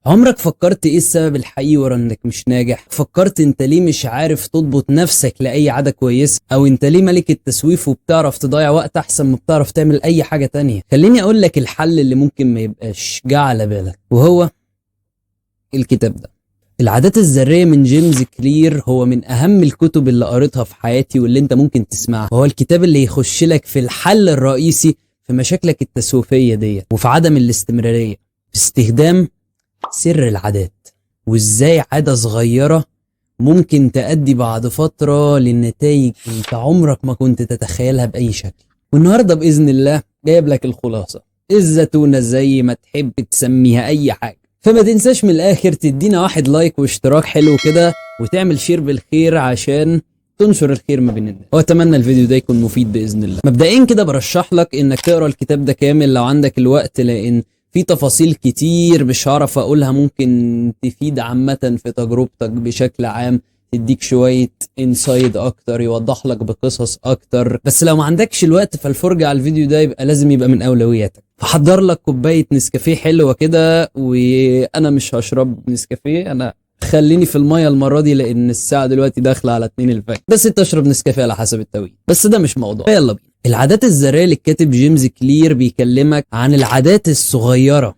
عمرك فكرت ايه السبب الحقيقي ورا انك مش ناجح؟ فكرت انت ليه مش عارف تضبط نفسك لأي عادة كويسة؟ او انت ليه ملك التسويف وبتعرف تضيع وقت احسن ما بتعرف تعمل اي حاجة تانية؟ خليني اقول لك الحل اللي ممكن ما يبقاش جه على بالك، وهو الكتاب ده، العادات الذرية من جيمس كلير. هو من اهم الكتب اللي قريتها في حياتي واللي انت ممكن تسمعها، وهو الكتاب اللي يخش لك في الحل الرئيسي في مشاكلك التسويفية ديت، وفي عدم الاستمرارية في استخدام سر العادات، وازاي عادة صغيرة ممكن تأدي بعد فترة للنتائج انت عمرك ما كنت تتخيلها بأي شكل. والنهاردة بإذن الله جايب لك الخلاصة، الزتونة زي ما تحب تسميها أي حاجة. فما تنساش من الآخر تدينا واحد لايك واشتراك حلو كده، وتعمل شير بالخير عشان تنشر الخير ما بين الناس، واتمنى الفيديو ده يكون مفيد باذن الله. مبدئيا كده برشح لك انك تقرا الكتاب ده كامل لو عندك الوقت، لان في تفاصيل كتير مش هعرف اقولها ممكن تفيد عامة في تجربتك بشكل عام، تديك شوية انسايد اكتر، يوضح لك بقصص اكتر. بس لو ما عندكش الوقت فالفرجة على الفيديو ده يبقى لازم يبقى من اولوياتك. فحضر لك كوباية نسكافيه حلوة كده، وانا مش هشرب نسكافيه، انا خليني في المية المرة دي لان الساعة دلوقتي داخلة على 2 الفجر، بس انت اشرب نسكافيه على حسب التوقيت، بس ده مش موضوع. يلا بينا. العادات الذرية للكاتب جيمس كلير بيكلمك عن العادات الصغيرة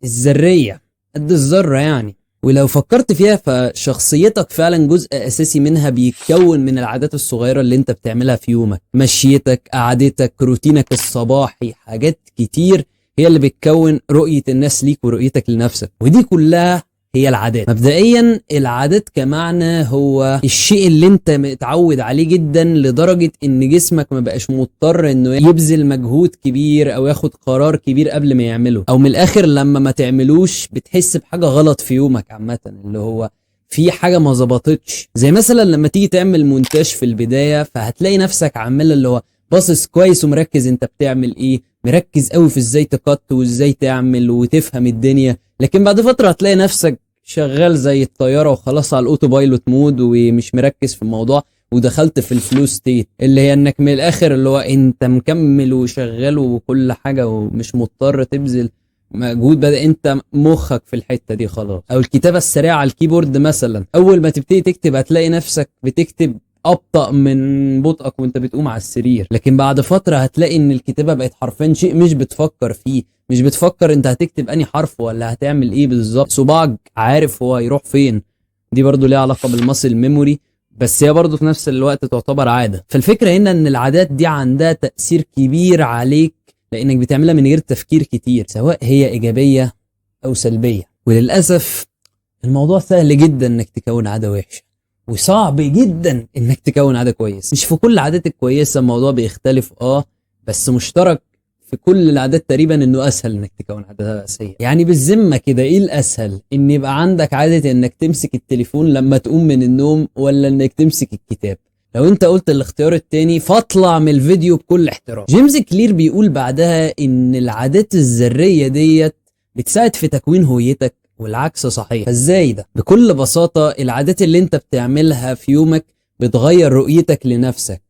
الذرية قد الذرة يعني، ولو فكرت فيها فشخصيتك فعلا جزء اساسي منها بيتكون من العادات الصغيرة اللي انت بتعملها في يومك. مشيتك، قعدتك، روتينك الصباحي، حاجات كتير هي اللي بتكون رؤية الناس ليك ورؤيتك لنفسك، ودي كلها هي العادات. مبدئيا العادات كمعنى هو الشيء اللي انت متعود عليه جدا لدرجة ان جسمك ما بقاش مضطر انه يبذل مجهود كبير او ياخد قرار كبير قبل ما يعمله، او من الاخر لما ما تعملوش بتحس بحاجة غلط في يومك عامة، اللي هو في حاجة ما ظبطتش. زي مثلا لما تيجي تعمل مونتاج في البداية فهتلاقي نفسك عامل اللي هو باصص كويس ومركز انت بتعمل ايه، مركز قوي في ازاي تقط وازاي تعمل وتفهم الدنيا، لكن بعد فترة هتلاقي نفسك شغال زي الطيارة وخلاص على الاوتو بايلوت مود ومش مركز في الموضوع، ودخلت في الفلو ستيت اللي هي انك من الاخر اللي هو انت مكمل وشغال وكل حاجة ومش مضطر تبذل مجهود، بدأ انت مخك في الحتة دي خلاص. او الكتابة السريعة على الكيبورد مثلا، اول ما تبتدي تكتب هتلاقي نفسك بتكتب ابطأ من بطئك وانت بتقوم على السرير، لكن بعد فترة هتلاقي ان الكتابة بقت حرفيا شيء مش بتفكر فيه، مش بتفكر انت هتكتب انهي حرف ولا هتعمل ايه بالظبط، صباعك عارف هو يروح فين. دي برضو ليها علاقة بالماسل ميموري، بس هي برضو في نفس الوقت تعتبر عادة. فالفكرة هنا ان العادات دي عندها تأثير كبير عليك لانك بتعملها من غير تفكير كتير، سواء هي ايجابية او سلبية. وللأسف الموضوع سهل جدا انك تكون عادة وحشة، وصعب جدا انك تكون عادة كويس. مش في كل العادات الكويسة الموضوع بيختلف بس مشترك في كل العادات تقريبا انه اسهل انك تكون عادة سيئة. يعني بالذمة كده ايه الاسهل، ان يبقى عندك عادة انك تمسك التليفون لما تقوم من النوم، ولا انك تمسك الكتاب؟ لو انت قلت الاختيار التاني فاطلع من الفيديو بكل احترام. جيمس كلير بيقول بعدها ان العادات الذرية ديت بتساعد في تكوين هويتك، والعكس صحيح. فازاي ده؟ بكل بساطة العادات اللي انت بتعملها في يومك بتغير رؤيتك لنفسك،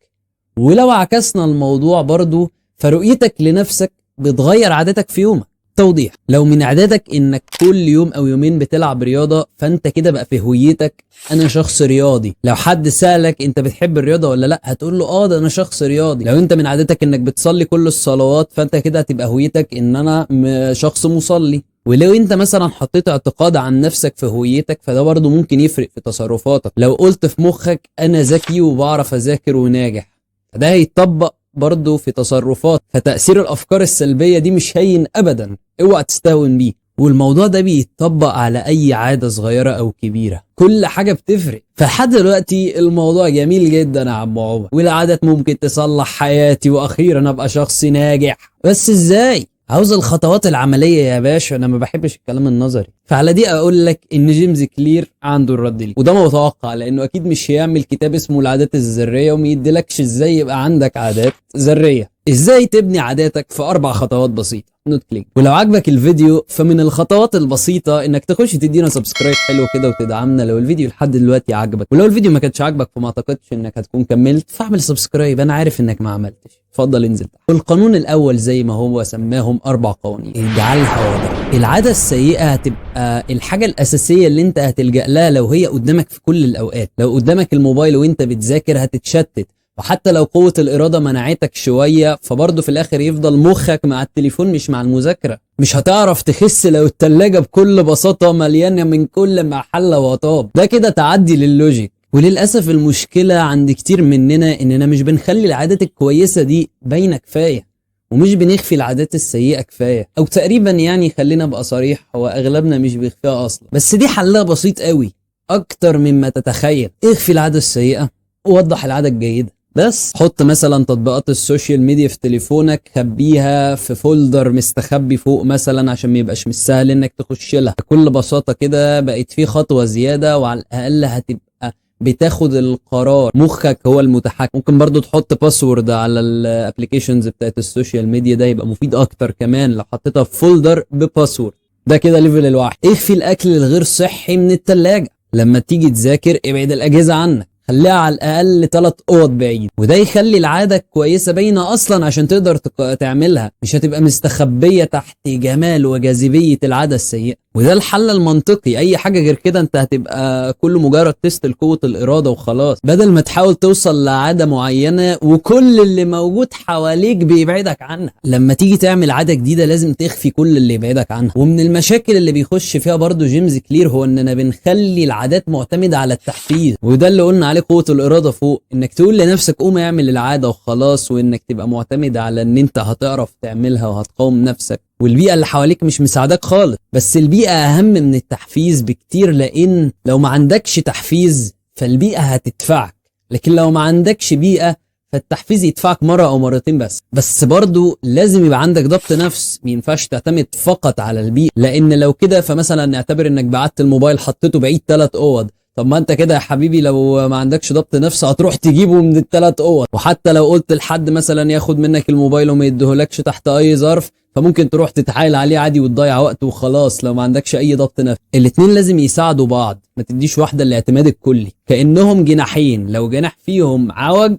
ولو عكسنا الموضوع برضو فرؤيتك لنفسك بتغير عاداتك في يومك. توضيح: لو من عاداتك انك كل يوم او يومين بتلعب رياضة فانت كده بقى في هويتك انا شخص رياضي. لو حد سألك انت بتحب الرياضة ولا لا هتقول له ده انا شخص رياضي. لو انت من عاداتك انك بتصلي كل الصلوات فانت كده هتبقى هويتك ان انا شخص مصلي. ولو انت مثلا حطيت اعتقاد عن نفسك في هويتك فده برضو ممكن يفرق في تصرفاتك. لو قلت في مخك انا ذكي وبعرف اذاكر وناجح فده هيتطبق برضو في تصرفات. فتأثير الافكار السلبية دي مش هين ابدا، اوعى تستهون بيه. والموضوع ده بيتطبق على اي عادة صغيرة او كبيرة، كل حاجة بتفرق. فلحد دلوقتي الموضوع جميل جدا يا عم عمر، والعادات ممكن تصلح حياتي واخيرا ابقى شخص ناجح. بس ازاي؟ عاوز الخطوات العملية يا باشا، انا ما بحبش الكلام النظري. فعلى دي اقول لك ان جيمس كلير عنده الرد لي، وده متوقع لانه اكيد مش هيعمل كتاب اسمه العادات الذرية وما يديلكش ازاي يبقى عندك عادات ذرية. ازاي تبني عاداتك في 4 خطوات بسيطه، نوت كليك. ولو عجبك الفيديو فمن الخطوات البسيطه انك تخش تدينا سبسكرايب حلو كده وتدعمنا لو الفيديو لحد دلوقتي عجبك. ولو الفيديو ما كانش عجبك فما اعتقدش انك هتكون كملت، فاعمل سبسكرايب، انا عارف انك ما عملتش. اتفضل انزل تحت. والقانون الاول زي ما هو سماهم 4 قوانين، اجعلها واضحه. العاده السيئه هتبقى الحاجه الاساسيه اللي انت هتلجأ لها لو هي قدامك في كل الاوقات. لو قدامك الموبايل وانت بتذاكر هتتشتت، وحتى لو قوة الإرادة منعتك شوية فبرضه في الآخر يفضل مخك مع التليفون مش مع المذاكرة. مش هتعرف تخس لو التلاجة بكل بساطة مليانة من كل ما حل وطاب. ده كده تعدي لللوجيك. وللأسف المشكلة عند كتير مننا إننا مش بنخلي العادات الكويسة دي باينة كفاية، ومش بنخفي العادات السيئة كفاية، أو تقريبا يعني خلينا أبقى صريح هو أغلبنا مش بيخفيها أصلا. بس دي حلها بسيط قوي أكتر مما تتخيل. اخفي العادة السيئة ووضح العادة الجيدة. بس حط مثلا تطبيقات السوشيال ميديا في تليفونك، خبيها في فولدر مستخبي فوق مثلا عشان ما يبقاش مش سهل انك تخش لها. بكل بساطة كده بقت في خطوة زيادة، وعلى الاقل هتبقى بتاخد القرار، مخك هو المتحكم. ممكن برضو تحط باسورد على الابليكيشنز بتاعت السوشيال ميديا، ده يبقى مفيد اكتر كمان لو حطيتها في فولدر بباسورد. ده كده ليفل الواحد. اخفي الاكل الغير صحي من التلاجة. لما تيجي تذاكر ابعد الاجهزة عنك، خليها على الاقل 3 اوض بعيد، وده يخلي العاده كويسه باينه اصلا عشان تقدر تعملها، مش هتبقى مستخبيه تحت جمال وجاذبيه العاده السيئه. وده الحل المنطقي. اي حاجه غير كده انت هتبقى كله مجرد تيست لقوه الاراده وخلاص، بدل ما تحاول توصل لعاده معينه وكل اللي موجود حواليك بيبعدك عنها. لما تيجي تعمل عاده جديده لازم تخفي كل اللي يبعدك عنها. ومن المشاكل اللي بيخش فيها برضو جيمس كلير هو اننا بنخلي العادات معتمده على التحفيز، وده اللي قلنا عليه قوه الاراده فوق، انك تقول لنفسك قوم اعمل العاده وخلاص، وانك تبقى معتمد على ان انت هتعرف تعملها وهتقاوم نفسك. والبيئه اللي حواليك مش مساعداك خالص، بس البيئه اهم من التحفيز بكتير، لان لو ما عندكش تحفيز فالبيئه هتدفعك، لكن لو ما عندكش بيئه فالتحفيز يدفعك مرة او مرتين بس برضو لازم يبقى عندك ضبط نفس. ما ينفعش تعتمد فقط على البيئه، لان لو كده فمثلا نعتبر انك بعت الموبايل حطيته بعيد 3 اوض، طب ما انت كده يا حبيبي لو ما عندكش ضبط نفس هتروح تجيبه من ال3 اوض. وحتى لو قلت لحد مثلا ياخد منك الموبايل وما يديهولكش تحت اي ظرف، فممكن تروح تتحايل عليه عادي وتضيع وقت وخلاص لو ما عندكش اي ضبط نفس. الاتنين لازم يساعدوا بعض، ما تديش واحده الاعتماد الكلي، كانهم جناحين لو جناح فيهم عوج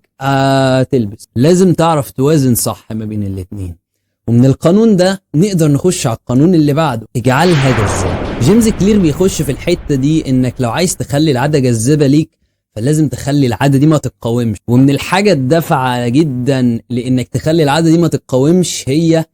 تلبس. لازم تعرف توازن صح ما بين الاتنين. ومن القانون ده نقدر نخش على القانون اللي بعده، اجعلها جذابه. جيمس كلير بيخش في الحته دي انك لو عايز تخلي العاده جذابه ليك فلازم تخلي العاده دي ما تتقاومش. ومن الحاجه الدافعه جدا لانك تخلي العاده دي ما تتقاومش هي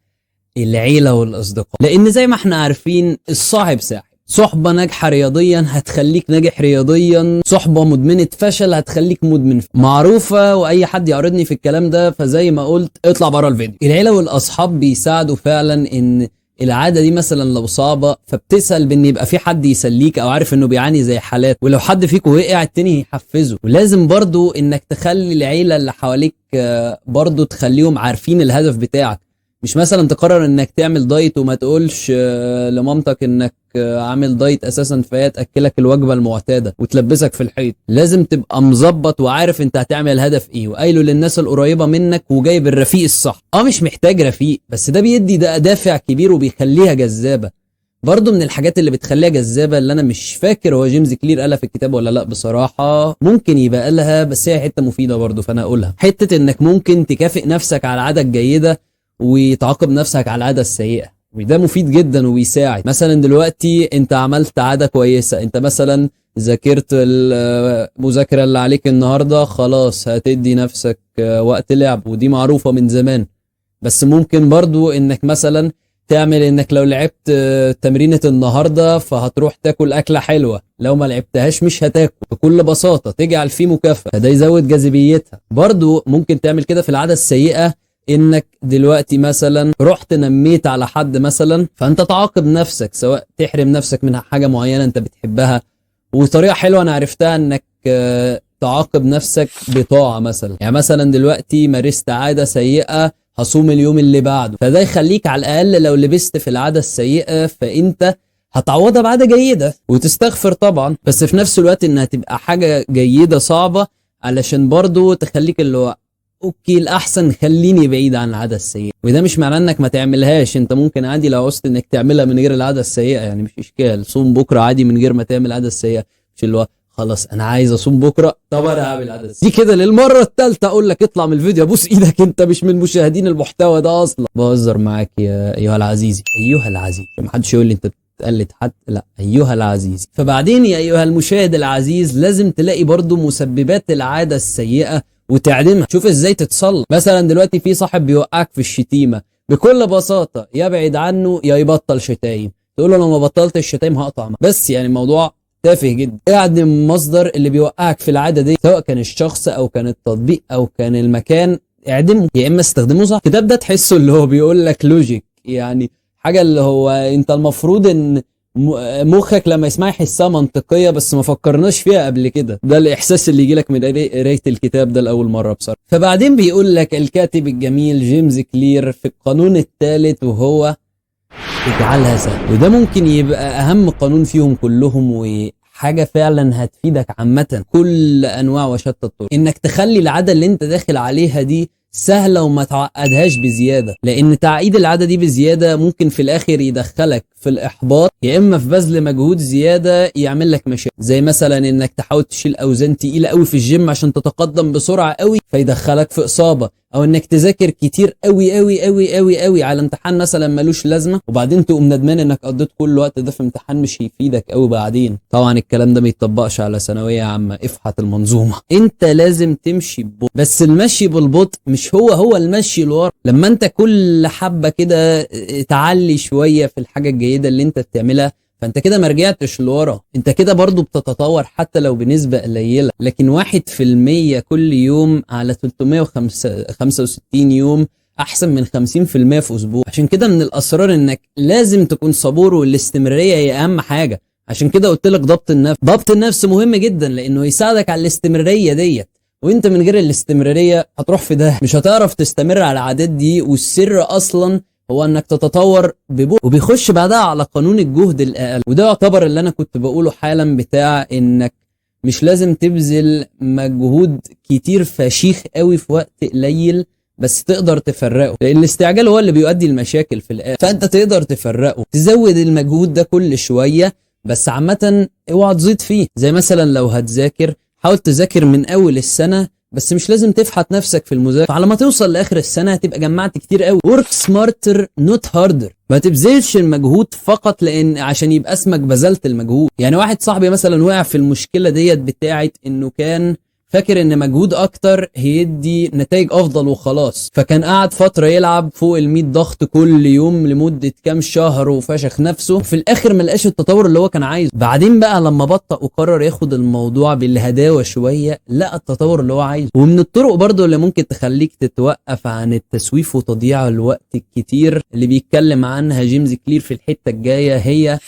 العيله والاصدقاء، لان زي ما احنا عارفين الصاحب ساحب. صحبه ناجحه رياضيا هتخليك ناجح رياضيا، صحبه مدمنه فشل هتخليك مدمن معروفه، واي حد يعرضني في الكلام ده فزي ما قلت اطلع بره الفيديو. العيله والاصحاب بيساعدوا فعلا ان العاده دي مثلا لو صعبه فبتسال بان يبقى في حد يسليك او عارف انه بيعاني زي حالات، ولو حد فيكم وقع التاني يحفزه. ولازم برضو انك تخلي العيله اللي حواليك برضو تخليهم عارفين الهدف بتاعك. مش مثلا تقرر انك تعمل دايت وما تقولش لمامتك انك عامل دايت اساسا فهي تاكلك الوجبه المعتاده وتلبسك في الحيط. لازم تبقى مظبط وعارف انت هتعمل هدف ايه، وقايله للناس القريبه منك، وجايب الرفيق الصح. مش محتاج رفيق، بس ده بيدي ده دافع كبير وبيخليها جذابه. برضو من الحاجات اللي بتخليها جذابه اللي انا مش فاكر هو جيمس كلير قالها في الكتاب ولا لا بصراحه، ممكن يبقى قالها بس هي حته مفيده برضو فانا اقولها. حته انك ممكن تكافئ نفسك على العاده الجيده وتعاقب نفسك على العاده السيئه، وده مفيد جدا وبيساعد. مثلا دلوقتي انت عملت عاده كويسه، انت مثلا ذاكرت المذاكره اللي عليك النهارده، خلاص هتدي نفسك وقت لعب، ودي معروفه من زمان. بس ممكن برضو انك مثلا تعمل انك لو لعبت تمرينة النهارده فهتروح تاكل اكله حلوه، لو ما لعبتهاش مش هتاكل. بكل بساطه تجعل فيه مكافاه، فده يزود جاذبيتها. برضو ممكن تعمل كده في العاده السيئه، انك دلوقتي مثلا رحت نميت على حد مثلا، فانت تعاقب نفسك، سواء تحرم نفسك من حاجه معينه انت بتحبها. وطريقه حلوه انا عرفتها انك تعاقب نفسك بطاعه مثلا. يعني مثلا دلوقتي مارست عاده سيئه، هصوم اليوم اللي بعده، فده يخليك على الاقل لو لبست في العاده السيئه فانت هتعوضها بعاده جيده وتستغفر طبعا، بس في نفس الوقت انها تبقى حاجه جيده صعبه علشان برضو تخليك اللي هو اوكي الاحسن خليني بعيد عن العاده السيئه. وده مش معناه انك ما تعملهاش، انت ممكن عادي لو عوزت انك تعملها من غير العاده السيئه، يعني مش اشكال. صوم بكره عادي من غير ما تعمل العاده السيئه، مش اللي هو خلاص انا عايز اصوم بكره طب انا هعمل العاده السيئه دي كده للمره الثالثه اقول لك اطلع من الفيديو ابوس ايدك، انت مش من مشاهدين المحتوى ده اصلا. بهزر معاك يا ايها العزيزي، ايها العزيز، ما حدش يقول لي انت بتقلد حد، لا ايها العزيز. فبعدين يا ايها المشاهد العزيز لازم تلاقي برضو مسببات العاده السيئه وتعدمها. شوف ازاي تتصلح. مثلا دلوقتي في صاحب بيوقعك في الشتيمه، بكل بساطه يا بعد عنه يا يبطل شتايم. تقول له لو ما بطلت الشتايم هقطع بس، يعني الموضوع تافه جدا. اعدم مصدر اللي بيوقعك في العاده دي، سواء كان الشخص او كان التطبيق او كان المكان، اعدمه يا اما استخدمه صح. الكتاب ده تحسه اللي هو بيقول لك لوجيك، يعني حاجه اللي هو انت المفروض ان مخك لما يسمع يحسها منطقيه، بس ما فكرناش فيها قبل كده. ده الاحساس اللي يجي لك من قرايه الكتاب ده لاول مره بصراحه. فبعدين بيقول لك الكاتب الجميل جيمس كلير في القانون الثالث، وهو اجعلها سهل. وده ممكن يبقى اهم قانون فيهم كلهم، وحاجه فعلا هتفيدك عامه كل انواع وشتى الطرق، انك تخلي العاده اللي انت داخل عليها دي سهله وما تعقدهاش بزياده. لان تعقيد العاده دي بزياده ممكن في الاخر يدخلك في الاحباط، يا اما في بذل مجهود زياده يعمل لك مشاكل، زي مثلا انك تحاول تشيل اوزان تقيله قوي في الجيم عشان تتقدم بسرعه قوي فيدخلك في اصابه، او انك تذاكر كتير قوي قوي قوي قوي قوي على امتحان مثلا ملوش لازمه، وبعدين تقوم ندمان انك قضيت كل الوقت ده في امتحان مش هيفيدك قوي بعدين. طبعا الكلام ده ما يتطبقش على ثانويه عامه، افحت المنظومه. انت لازم تمشي ببطء، بس المشي بالبطء مش هو المشي لورا. لما انت كل حبه كده تعلي شويه في الحاجه الجيده اللي انت بتعملها، فانت كده ما رجعتش لورا، انت كده برضو بتتطور حتى لو بنسبة قليلة. لكن 1% كل يوم على 365 يوم احسن من 50% في اسبوع. عشان كده من الاسرار انك لازم تكون صبور، والاستمرارية هي اهم حاجة. عشان كده قلت لك ضبط النفس مهم جدا، لانه يساعدك على الاستمرارية ديت. وانت من غير الاستمرارية هتروح في ده، مش هتعرف تستمر على العادات دي. والسر اصلا هو انك تتطور ببطء، وبيخش بعدها على قانون الجهد الاقل. وده يعتبر اللي انا كنت بقوله حالا، بتاع انك مش لازم تبذل مجهود كتير فشيخ قوي في وقت قليل، بس تقدر تفرقه. لان الاستعجال هو اللي بيؤدي المشاكل في الاخر، فانت تقدر تفرقه، تزود المجهود ده كل شوية، بس عامة اوعى تزيد فيه. زي مثلا لو هتذاكر، حاول تذاكر من اول السنة، بس مش لازم تفحت نفسك في المذاكره. فعلى ما توصل لاخر السنه هتبقى جمعت كتير قوي. work smarter not harder. ما تبذلش المجهود فقط لان عشان يبقى اسمك بذلت المجهود. يعني واحد صاحبي مثلا وقع في المشكله ديت بتاعت انه كان فاكر ان مجهود اكتر هيدي نتائج افضل وخلاص، فكان قاعد فتره يلعب فوق ال100 ضغط كل يوم لمده كام شهر وفشخ نفسه، وفي الاخر ما لقاش التطور اللي هو كان عايزه. بعدين بقى لما بطأ وقرر ياخد الموضوع بالهداوه شويه، لقى التطور اللي هو عايزه. ومن الطرق برضو اللي ممكن تخليك تتوقف عن التسويف وتضييع الوقت الكتير اللي بيتكلم عنها جيمس كلير في الحته الجايه، هي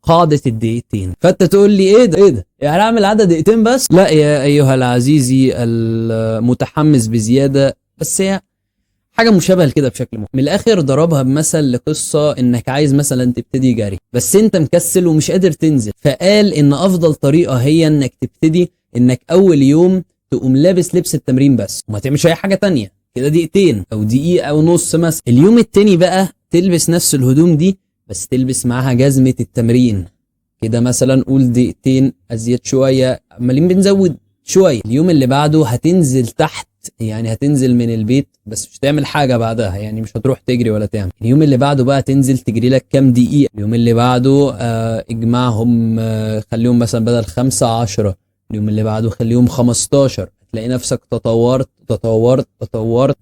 قاعدة الدقيقتين. فانت تقول لي ايه ده يعني اعمل عدد دقيقتين بس؟ لا يا ايها العزيزي المتحمس بزيادة، بس هي حاجة مشابهة كده بشكل من الاخر. ضربها بمثل لقصة انك عايز مثلا تبتدي جري، بس انت مكسل ومش قادر تنزل، فقال ان افضل طريقة هي انك تبتدي انك اول يوم تقوم لابس لبس التمرين بس وما تعملش اي حاجة تانية، كده دقيقتين او دقيقة او نص مثلا. اليوم التاني بقى تلبس نفس الهدوم دي، بس تلبس معاها جزمة التمرين، كده مثلا قول دقيقتين ازيد شوية، عمالين بنزود شوية. اليوم اللي بعده هتنزل تحت، يعني هتنزل من البيت بس مش تعمل حاجة بعدها، يعني مش هتروح تجري ولا تعمل. اليوم اللي بعده بقى تنزل تجري لك كام دقيقة. اليوم اللي بعده اجمعهم، خليهم مثلا بدل 5 10. اليوم اللي بعده خليهم 15. تلاقي نفسك تطورت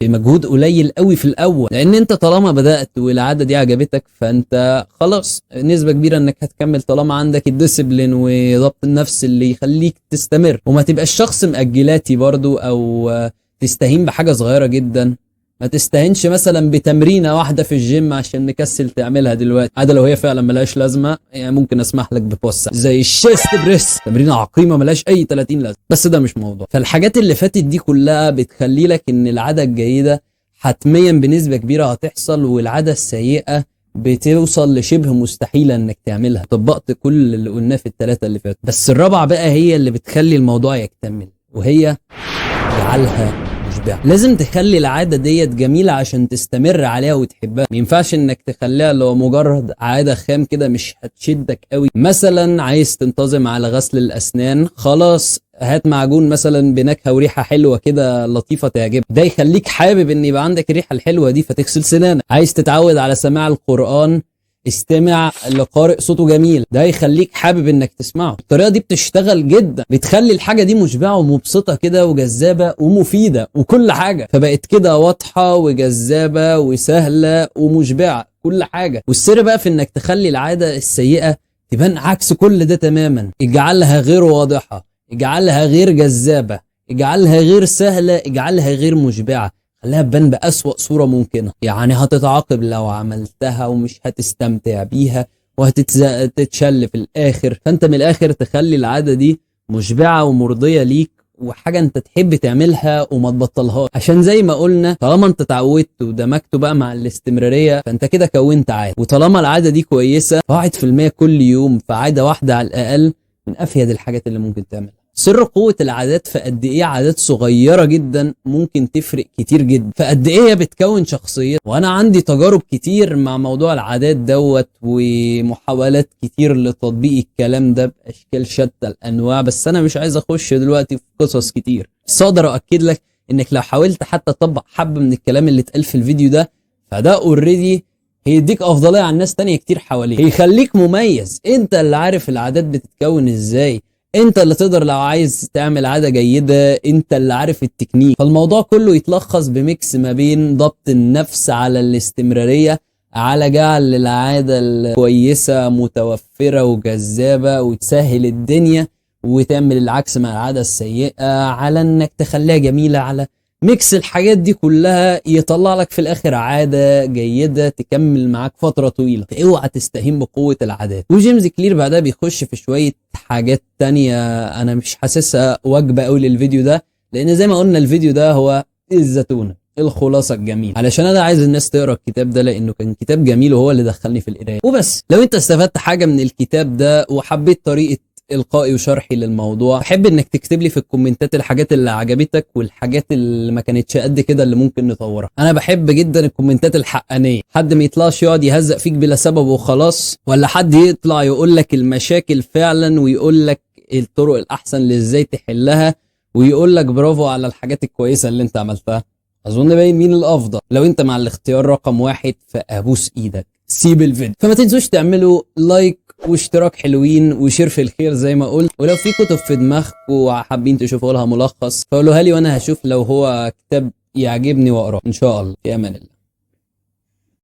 بمجهود قليل قوي في الاول، لان انت طالما بدأت والعادة دي عجبتك فانت خلاص نسبة كبيرة انك هتكمل، طالما عندك الديسيبلين وضبط النفس اللي يخليك تستمر، وما تبقاش شخص مأجلاتي برضو، او تستهين بحاجة صغيرة جدا. ما تستهينش مثلا بتمرينه واحده في الجيم عشان مكسل تعملها دلوقتي، عاده لو هي فعلا ملهاش لازمه يعني ممكن اسمح لك ببوسع زي الشيست بريس، تمرينه عقيمه ملهاش اي 30 لازمه، بس ده مش موضوع. فالحاجات اللي فاتت دي كلها بتخلي لك ان العاده الجيده حتميا بنسبه كبيره هتحصل، والعاده السيئه بتوصل لشبه مستحيله انك تعملها. طبقت كل اللي قلناه في الثلاثه اللي فاتوا، بس الرابعه بقى هي اللي بتخلي الموضوع يكتمل، وهي اجعلها مشبعة. لازم تخلي العادة ديت جميلة عشان تستمر عليها وتحبها. ما ينفعش انك تخليها لو مجرد عادة خام كده مش هتشدك قوي. مثلا عايز تنتظم على غسل الاسنان، خلاص هات معجون مثلا بنكهه وريحه حلوه كده لطيفه تعجبك، ده يخليك حابب ان يبقى عندك الريحه الحلوه دي فتغسل سنانك. عايز تتعود على سماع القرآن، استمع لقارئ صوته جميل، ده يخليك حابب انك تسمعه. الطريقه دي بتشتغل جدا، بتخلي الحاجه دي مشبعه ومبسطه كده وجذابه ومفيده وكل حاجه، فبقت كده واضحه وجذابه وسهله ومشبعه كل حاجه. والسر بقى في انك تخلي العاده السيئه تبان عكس كل ده تماما. اجعلها غير واضحه، اجعلها غير جذابه، اجعلها غير سهله، اجعلها غير مشبعه، خليها تبان بأسوأ صورة ممكنة. يعني هتتعاقب لو عملتها ومش هتستمتع بيها وهتتشل في الآخر. فأنت من الآخر تخلي العادة دي مشبعة ومرضية ليك وحاجة انت تحب تعملها وما تبطلهاش، عشان زي ما قلنا طالما انت اتعودت ودمجته بقى مع الاستمرارية فانت كده كونت عادة. وطالما العادة دي كويسة 1% كل يوم، فعادة واحدة على الأقل من أفيد الحاجات اللي ممكن تعملها. سر قوة العادات في قد ايه عادات صغيرة جدا ممكن تفرق كتير جدا، فقد ايه هي بتكون شخصية. وانا عندي تجارب كتير مع موضوع العادات دوت ومحاولات كتير لتطبيق الكلام ده باشكال شتى الانواع، بس انا مش عايز اخش دلوقتي في قصص كتير. بس اقدر اؤكد لك انك لو حاولت حتى تطبق حبة من الكلام اللي اتقال في الفيديو ده فده اوريدي هيديك افضلية عن ناس تانية كتير حواليك، هيخليك مميز. انت اللي عارف العادات بتتكون ازاي، انت اللي تقدر لو عايز تعمل عادة جيدة، انت اللي عارف التكنيك. فالموضوع كله يتلخص بميكس ما بين ضبط النفس على الاستمرارية، على جعل العادة الكويسة متوفرة وجذابة وتسهل الدنيا، وتعمل العكس مع العادة السيئة على انك تخليها جميلة. على ميكس الحاجات دي كلها يطلع لك في الاخر عادة جيدة تكمل معاك فترة طويلة. فاوعى تستهين بقوة العادات. وجيمس كلير بعدها بيخش في شوية حاجات تانية انا مش حاسسها واجبة قوي للفيديو ده، لان زي ما قلنا الفيديو ده هو الزتونة، الخلاصة الجميل، علشان انا عايز الناس تقرا الكتاب ده لانه كان كتاب جميل وهو اللي دخلني في القراية وبس. لو انت استفدت حاجة من الكتاب ده وحبيت طريقة القائي وشرحي للموضوع، احب انك تكتب لي في الكومنتات الحاجات اللي عجبتك والحاجات اللي ما كانتش قد كده اللي ممكن نطورها. انا بحب جدا الكومنتات الحقانيه، حد ما يطلعش يقعد يهزق فيك بلا سبب وخلاص، ولا حد يطلع يقول لك المشاكل فعلا ويقول لك الطرق الاحسن اللي ازاي تحلها ويقول لك برافو على الحاجات الكويسه اللي انت عملتها. اظن باين مين الافضل. لو انت مع الاختيار رقم 1 فابوس ايدك سيب الفيديو. فما تنسوش تعملوا لايك واشتراك حلوين وشير في الخير زي ما قلت. ولو في كتب في دماغكم وحابين تشوفوا لها ملخص فقولوها لي وانا هشوف لو هو كتاب يعجبني واقراه ان شاء الله. في امان الله.